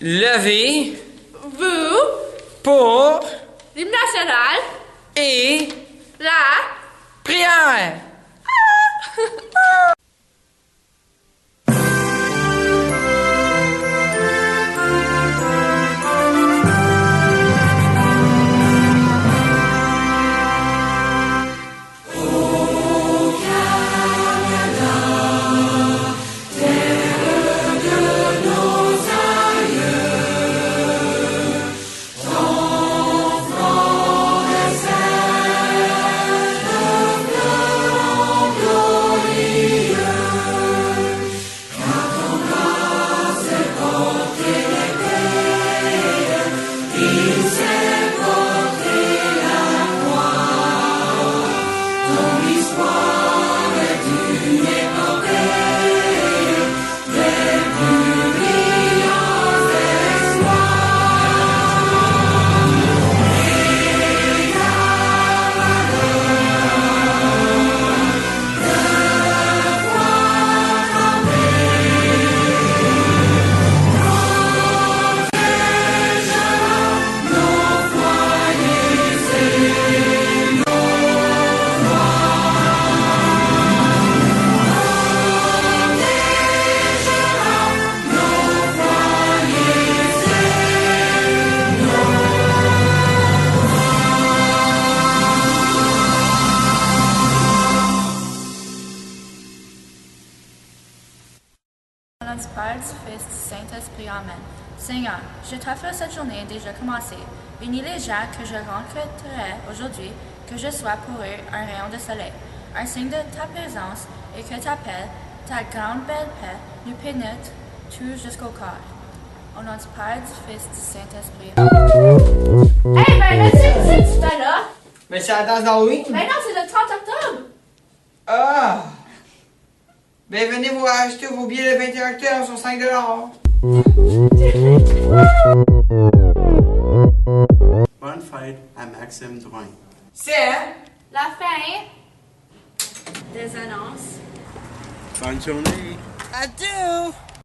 Levez vous, pour l'hymne national, et la prière. Au nom du Père, du Fils, du Saint-Esprit, Amen. Seigneur, je t'offre cette journée déjà commencée. Bénis les gens que je rencontrerai aujourd'hui, que je sois pour eux un rayon de soleil, un signe de ta présence, et que ta paix, ta grande belle paix, nous pénètre tout jusqu'au corps. Au nom du Père, du Fils, du Saint-Esprit. Hey, ben là, c'est tu fais là? Mais c'est la danse d'Halloween. Ben non, c'est le 30 octobre! Ah! Ben venez vous acheter vos billets le 21 octobre sur 5 $. Bonne fête à Maxime Drouin. C'est La fin Des annonces. Bonne journée. adieu!